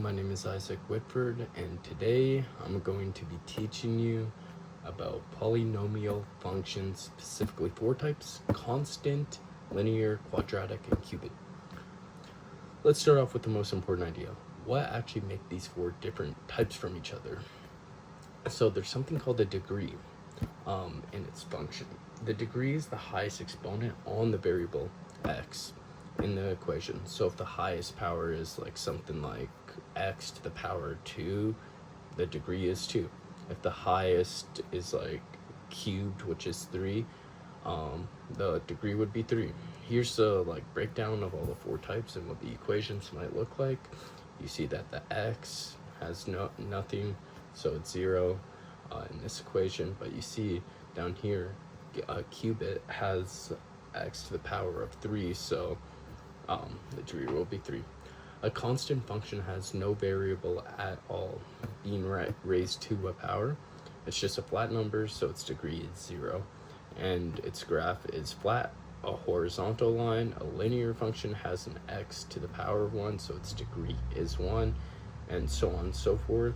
my name is Isaac Whitford, and today I'm going to be teaching you about polynomial functions, specifically four types: constant, linear, quadratic, and cubic. Let's start off with the most important idea. What actually makes these four different types from each other? So there's something called a degree in its function. The degree is the highest exponent on the variable x in the equation. So if the highest power is like something like x to the power 2, the degree is 2. If the highest is like cubed, which is 3, the degree would be 3. Here's the breakdown of all the four types and what the equations might look like. You see that the x has nothing, so it's 0 in this equation, but you see down here a cubit has x to the power of 3, so the degree will be 3. A constant function has no variable at all being raised to a power. It's just a flat number, so its degree is 0, and its graph is flat. A horizontal line, a linear function, has an x to the power of 1, so its degree is 1, and so on and so forth.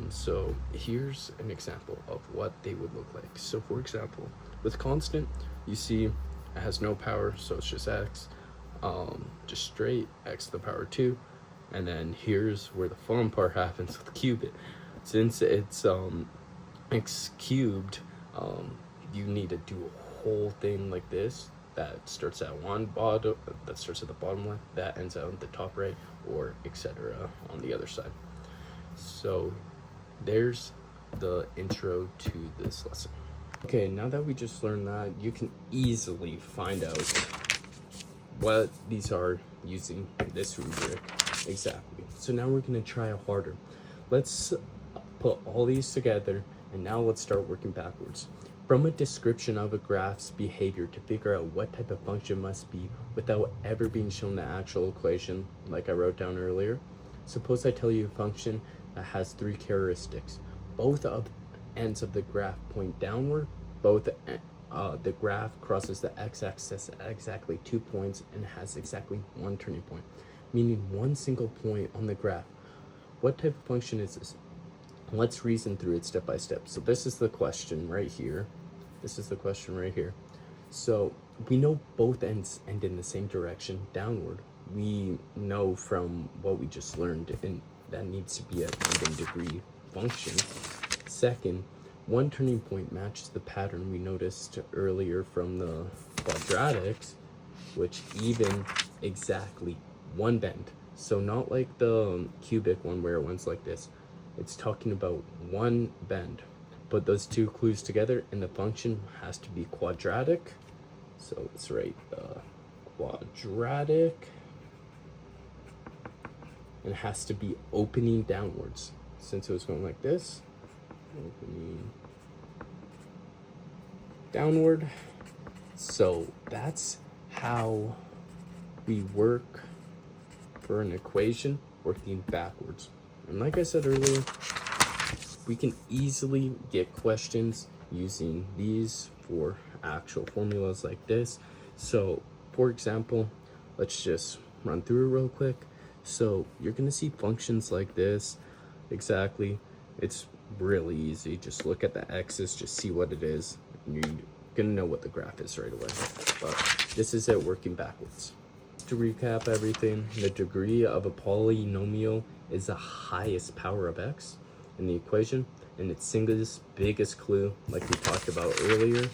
So here's an example of what they would look like. So for example, with constant, you see it has no power, so it's just x, just straight x to the power 2. And then here's where the fun part happens with cubit. Since it's x cubed, you need to do a whole thing like this that starts at that starts at the bottom left, that ends out at the top right, or etc. on the other side. So there's the intro to this lesson. Okay, now that we just learned that, you can easily find out what these are using this rubric exactly. So now we're going to try harder. Let's put all these together, and now let's start working backwards. From a description of a graph's behavior to figure out what type of function must be without ever being shown the actual equation, like I wrote down earlier. Suppose I tell you a function that has 3 characteristics. Both of ends of the graph point downward. Both the graph crosses the x-axis at exactly 2 points and has exactly 1 turning point, meaning one single point on the graph. What type of function is this? Let's reason through it step by step. So this is the question right here. So we know both ends end in the same direction, downward. We know from what we just learned, and that needs to be an even degree function. Second, one turning point matches the pattern we noticed earlier from the quadratics, which even exactly one bend. So not like the cubic one where it went like this. It's talking about one bend. Put those two clues together and the function has to be quadratic. So let's write quadratic. It has to be opening downwards. Since it was going like this, opening downward. So that's how we work for an equation working backwards. And like I said earlier, we can easily get questions using these for actual formulas like this. So for example, let's just run through it real quick. So you're gonna see functions like this. Exactly. It's really easy. Just look at the x's, just see what it is, and you're gonna know what the graph is right away. But this is it working backwards. To recap everything, the degree of a polynomial is the highest power of x in the equation, and its single biggest clue, like we talked about earlier,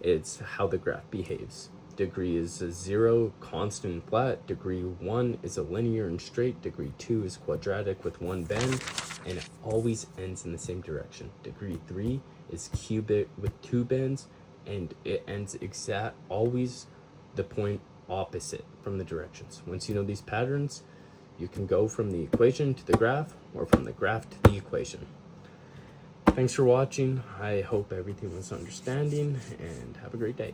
it's how the graph behaves. Degree is a 0, constant and flat. Degree 1 is a linear and straight. Degree 2 is quadratic with 1 bend, and it always ends in the same direction. Degree 3 is cubic with 2 bends, and it ends always the point opposite from the directions. Once you know these patterns, you can go from the equation to the graph, or from the graph to the equation. Thanks for watching. I hope everything was understanding, and have a great day.